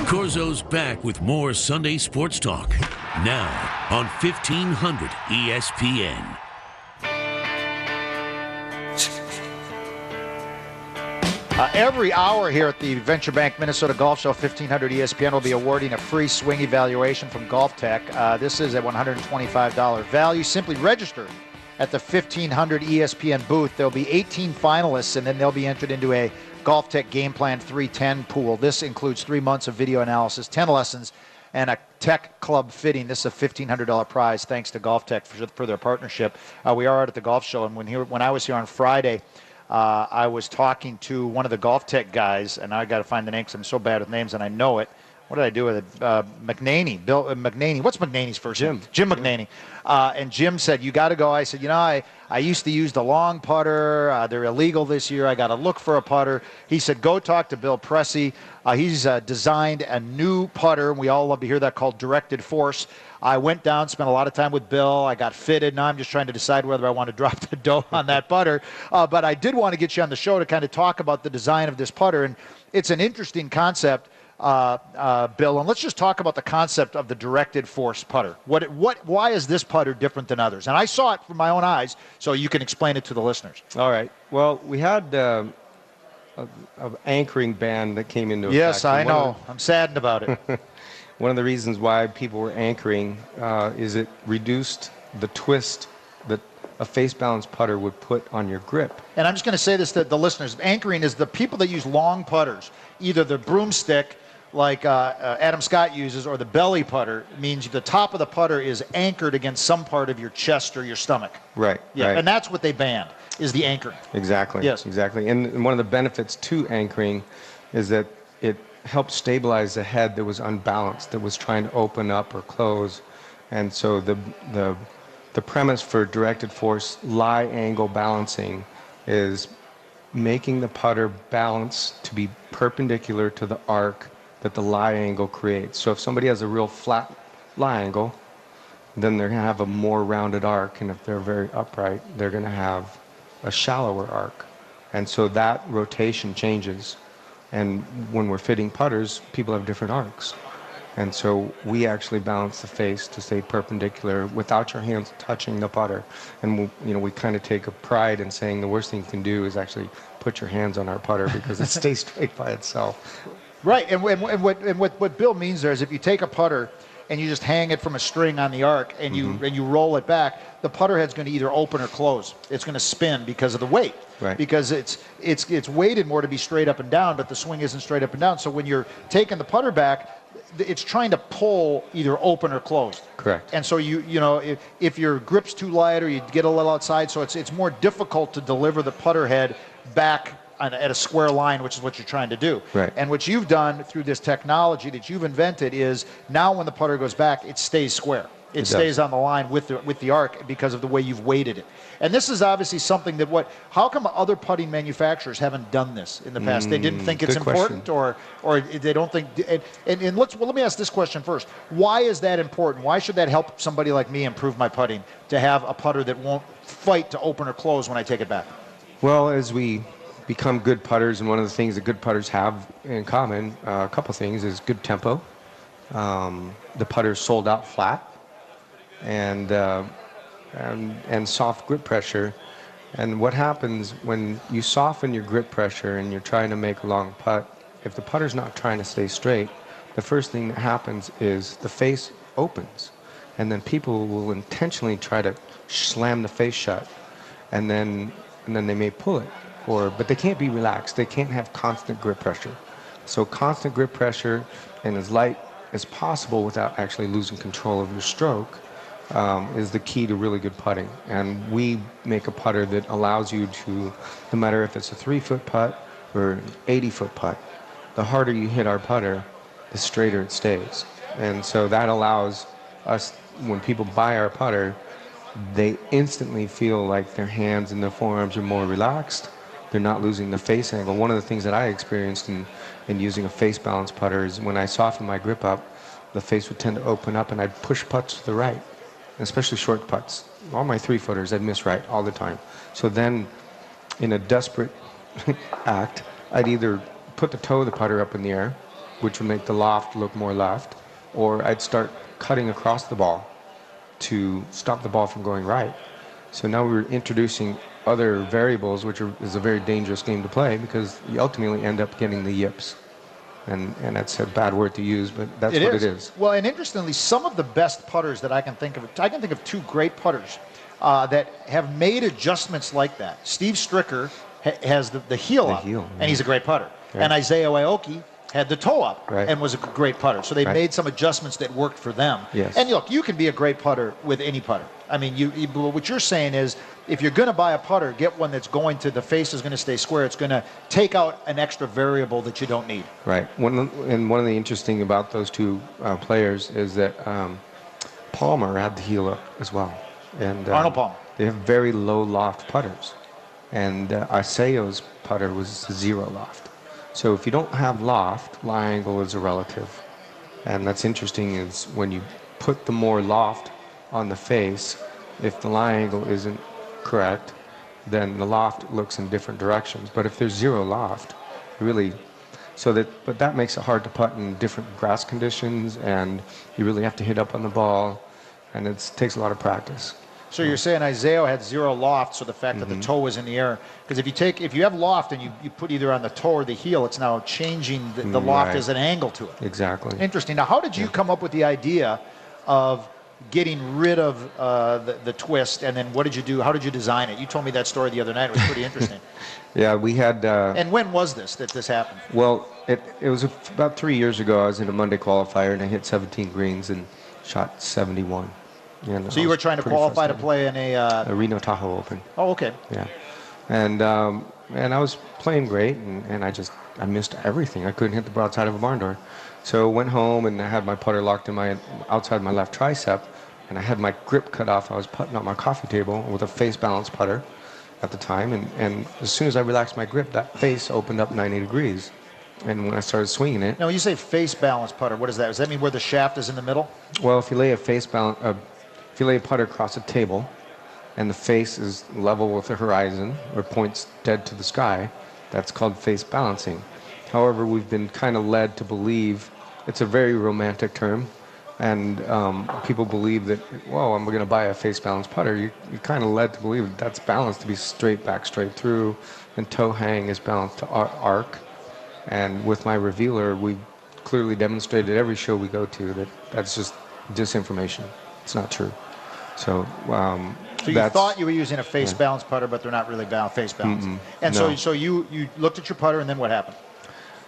Corzo's back with more Sunday Sports Talk. Now on 1500 ESPN. Every hour here at the Venture Bank Minnesota Golf Show, 1500 ESPN will be awarding a free swing evaluation from Golf Tech. This is a $125 value. Simply register at the 1500 ESPN booth. There'll be 18 finalists, and then they'll be entered into a Golf Tech Game Plan 310 pool. This includes 3 months of video analysis, 10 lessons, and a tech club fitting. This is a $1,500 prize thanks to Golf Tech for their partnership. We are out at the golf show, and when I was here on Friday, I was talking to one of the Golf Tech guys, and I got to find the name because I'm so bad with names, and I know it. What did I do with it? McNaney, Bill McNaney. What's McNaney's first name? Jim McNaney. And Jim said, you got to go. I said, you know, I used to use the long putter. They're illegal this year. I got to look for a putter. He said, go talk to Bill Presse. He's designed a new putter, and we all love to hear that, called Directed Force. I went down, spent a lot of time with Bill. I got fitted. Now I'm just trying to decide whether I want to drop the dough on that putter. But I did want to get you on the show to kind of talk about the design of this putter. And it's an interesting concept, Bill. And let's just talk about the concept of the Directed Force putter. Why is this putter different than others? And I saw it from my own eyes, so you can explain it to the listeners. All right. Well, we had an anchoring ban that came into effect. Yes, I know. I'm saddened about it. One of the reasons why people were anchoring is it reduced the twist that a face-balanced putter would put on your grip. And I'm just going to say this to the listeners. Anchoring is the people that use long putters, either the broomstick, like Adam Scott uses, or the belly putter. Means the top of the putter is anchored against some part of your chest or your stomach. Right. Yeah, right. And that's what they banned, is the anchoring. Exactly. Yes. Exactly. And one of the benefits to anchoring is that it helped stabilize the head that was unbalanced, that was trying to open up or close. And so the premise for Directed Force lie angle balancing is making the putter balance to be perpendicular to the arc that the lie angle creates. So if somebody has a real flat lie angle, then they're going to have a more rounded arc, and if they're very upright, they're going to have a shallower arc. And so that rotation changes. And when we're fitting putters, people have different arcs. And so we actually balance the face to stay perpendicular without your hands touching the putter. And we kind of take a pride in saying the worst thing you can do is actually put your hands on our putter because it stays straight by itself. Right, and what Bill means there is if you take a putter and you just hang it from a string on the arc and you roll it back, the putter head's going to either open or close. It's going to spin because of the weight. Right. Because it's weighted more to be straight up and down, but the swing isn't straight up and down. So when you're taking the putter back, it's trying to pull either open or closed. Correct. And so if your grip's too light or you get a little outside, so it's more difficult to deliver the putter head back at a square line, which is what you're trying to do. Right. And what you've done through this technology that you've invented is now when the putter goes back, it stays square. It stays on the line with the arc because of the way you've weighted it. And this is obviously something that how come other putting manufacturers haven't done this in the past? They didn't think it's important, or they don't think. And let me ask this question first. Why is that important? Why should that help somebody like me improve my putting, to have a putter that won't fight to open or close when I take it back? Well, as we become good putters, and one of the things that good putters have in common, a couple things, is good tempo. The putter's sold out flat. And soft grip pressure. And what happens when you soften your grip pressure and you're trying to make a long putt, if the putter's not trying to stay straight, the first thing that happens is the face opens. And then people will intentionally try to slam the face shut. And then they may pull it. But they can't be relaxed. They can't have constant grip pressure. So constant grip pressure and as light as possible without actually losing control of your stroke is the key to really good putting. And we make a putter that allows you to, no matter if it's a 3-foot putt or an 80-foot putt, the harder you hit our putter, the straighter it stays. And so that allows us, when people buy our putter, they instantly feel like their hands and their forearms are more relaxed. They're not losing the face angle. One of the things that I experienced in using a face balance putter is when I soften my grip up, the face would tend to open up and I'd push putts to the right. Especially short putts. All my 3-footers, I'd miss right all the time. So then, in a desperate act, I'd either put the toe of the putter up in the air which would make the loft look more left, or I'd start cutting across the ball to stop the ball from going right. So now we're introducing other variables, which is a very dangerous game to play because you ultimately end up getting the yips. And that's a bad word to use, but that's what it is. Well, and interestingly, some of the best putters that I can think of two great putters that have made adjustments like that. Steve Stricker has the heel up, and he's a great putter. Right. And Isaiah Aoki had the toe up and was a great putter. So they Right. made some adjustments that worked for them. Yes. And look, you can be a great putter with any putter. I mean, what you're saying is, if you're going to buy a putter, get one that's going to, the face is going to stay square. It's going to take out an extra variable that you don't need. Right. One of the interesting about those two players is that Palmer had the heel up as well. And Arnold Palmer. They have very low loft putters. And Arceo's putter was 0 loft. So if you don't have loft, lie angle is a relative. And that's interesting is when you put the more loft on the face, if the lie angle isn't correct, then the loft looks in different directions. But if there's 0 loft, really, but that makes it hard to putt in different grass conditions, and you really have to hit up on the ball, and it takes a lot of practice. So you're saying Isaiah had 0 loft, so the fact that the toe was in the air, because if you have loft and you put either on the toe or the heel, it's now changing the loft Right. as an angle to it. Exactly. Interesting. Now, how did you come up with the idea of getting rid of the twist, and then what did you do? How did you design it? You told me that story the other night. It was pretty interesting. Yeah, we had. And when was this happened? Well, it was about 3 years ago. I was in a Monday qualifier and I hit 17 greens and shot 71. So you were trying to qualify to play in a Reno Tahoe Open. Oh, okay. Yeah, and I was playing great, and I missed everything. I couldn't hit the broadside of a barn door. So went home and I had my putter locked in outside my left tricep, and I had my grip cut off. I was putting on my coffee table with a face balance putter at the time, and as soon as I relaxed my grip, that face opened up 90 degrees. And when I started swinging it. Now, when you say face balance putter, what is that? Does that mean where the shaft is in the middle? Well, if you lay a putter across a table, and the face is level with the horizon or points dead to the sky, that's called face balancing. However, we've been kind of led to believe it's a very romantic term, and people believe that, well, I'm going to buy a face balance putter. You're kind of led to believe that that's balanced to be straight back, straight through, and toe hang is balanced to arc. And with my revealer, we clearly demonstrated every show we go to that that's just disinformation. It's not true. So you thought you were using a face balance putter, but they're not really face balance. And no. so you looked at your putter, and then what happened?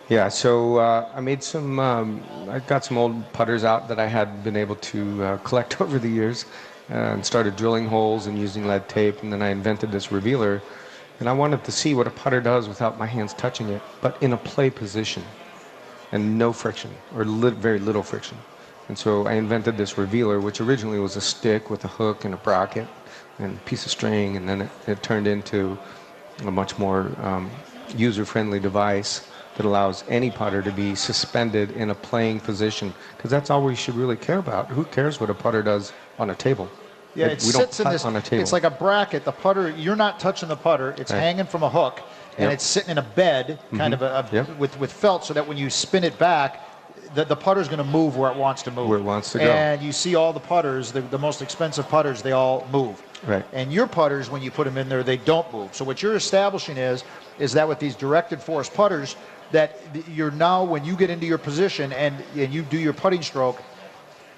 Yeah, so I made I got some old putters out that I had been able to collect over the years, and started drilling holes and using lead tape, and then I invented this revealer, and I wanted to see what a putter does without my hands touching it, but in a play position, and no friction, or very little friction. And so I invented this revealer, which originally was a stick with a hook and a bracket and a piece of string, and then it turned into a much more user-friendly device that allows any putter to be suspended in a playing position, because that's all we should really care about. Who cares what a putter does on a table? Yeah, we don't putt on a table. It's like a bracket. The putter, you're not touching the putter. It's hanging from a hook, and it's sitting in a bed, kind of with felt, so that when you spin it back, the putter's going to move where it wants to move. Where it wants to go. And you see all the putters, the most expensive putters, they all move. Right. And your putters, when you put them in there, they don't move. So what you're establishing is that with these directed force putters, that you're now, when you get into your position and you do your putting stroke,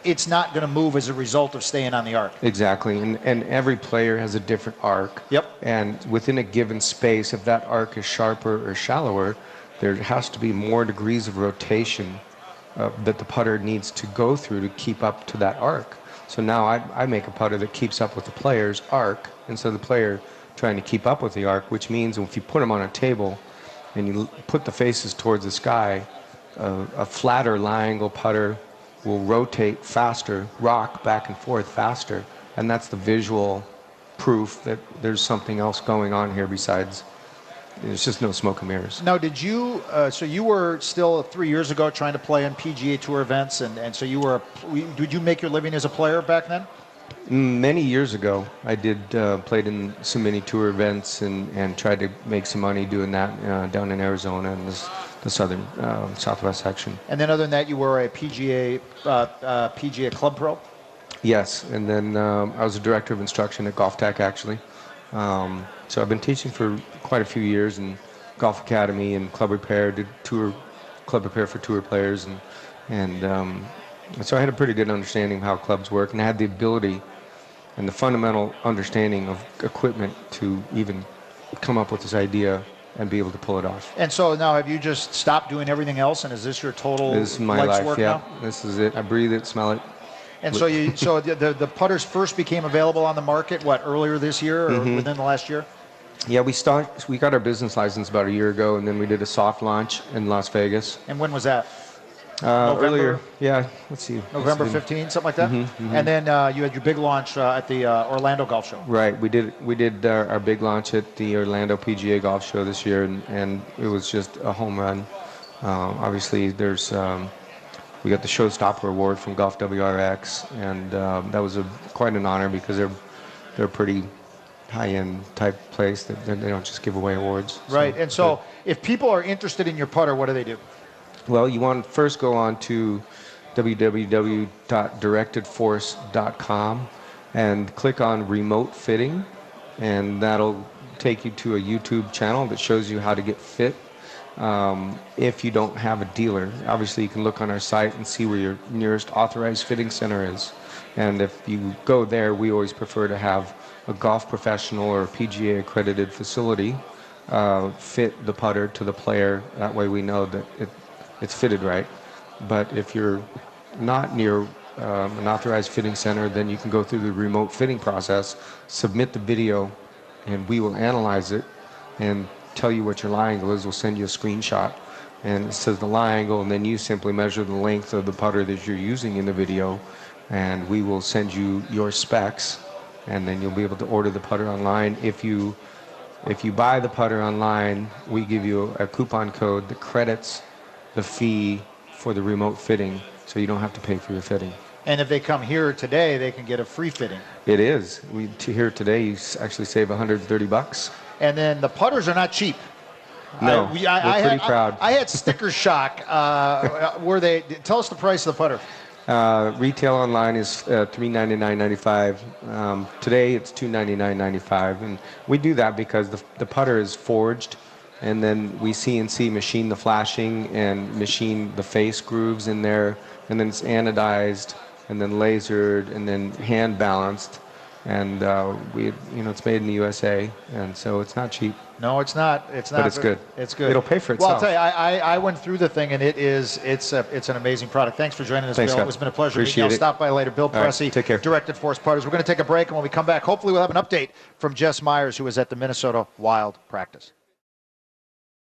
it's not going to move as a result of staying on the arc. Exactly, and every player has a different arc. Yep. And within a given space, if that arc is sharper or shallower, there has to be more degrees of rotation that the putter needs to go through to keep up to that arc. So now I make a putter that keeps up with the player's arc, instead of the player trying to keep up with the arc, which means if you put them on a table and you put the faces towards the sky, a flatter lie angle putter will rotate faster, rock back and forth faster, and that's the visual proof that there's something else going on here besides, there's just no smoke and mirrors. Now, did you, so you were still 3 years ago trying to play on PGA Tour events, and so did you make your living as a player back then? Many years ago, I played in some mini tour events and tried to make some money doing that down in Arizona, and the southern, southwest section. And then other than that, you were a PGA Club Pro? Yes, and then I was a director of instruction at Golf Tech, actually. So I've been teaching for quite a few years in Golf Academy and club repair, did club repair for tour players, and so I had a pretty good understanding of how clubs work, and I had the ability and the fundamental understanding of equipment to even come up with this idea and be able to pull it off. And so now, have you just stopped doing everything else, and is this your total This is my life's life, work yeah. now? This is it. I breathe it, smell it. And so the putters first became available on the market, what, earlier this year or within the last year? Yeah, we got our business license about a year ago, and then we did a soft launch in Las Vegas. And when was that? Earlier, yeah, let's see. November 15, something like that? And then you had your big launch at the Orlando Golf Show. Right, we did our big launch at the Orlando PGA Golf Show this year, and it was just a home run. Obviously, we got the Showstopper Award from Golf WRX, and that was quite an honor because they're a pretty high-end type place that they don't just give away awards. Right, and so if people are interested in your putter, what do they do? Well, you want to first go on to www.directedforce.com and click on remote fitting, and that'll take you to a YouTube channel that shows you how to get fit. If you don't have a dealer, obviously you can look on our site and see where your nearest authorized fitting center is. And if you go there, we always prefer to have a golf professional or a PGA accredited facility fit the putter to the player. That way we know that it's fitted right. But if you're not near an authorized fitting center, then you can go through the remote fitting process, submit the video, and we will analyze it and tell you what your lie angle is. We'll send you a screenshot, and it says the lie angle, and then you simply measure the length of the putter that you're using in the video, and we will send you your specs, and then you'll be able to order the putter online. If you buy the putter online, we give you a coupon code that credits the fee for the remote fitting, so you don't have to pay for your fitting. And if they come here today, they can get a free fitting. It is. Here today, you actually save $130. And then the putters are not cheap. No, we're pretty proud. I had sticker shock. Tell us the price of the putter. Retail online is $399.95. Today it's $299.95, and we do that because the putter is forged, and then we CNC machine the flashing and machine the face grooves in there, and then it's anodized, and then lasered, and then hand balanced, and it's made in the USA, and so it's not cheap. No, it's not. It's not. But it's good. It's good. It'll pay for itself. Well, I'll tell you, I went through the thing, and it's an amazing product. Thanks for joining us, Thanks, Bill. Scott. It's been a pleasure. Appreciate I'll it. stop by later. Bill Presse, right, take care. Directed Force Putters. We're going to take a break, and when we come back, hopefully we'll have an update from Jess Myers, who was at the Minnesota Wild practice.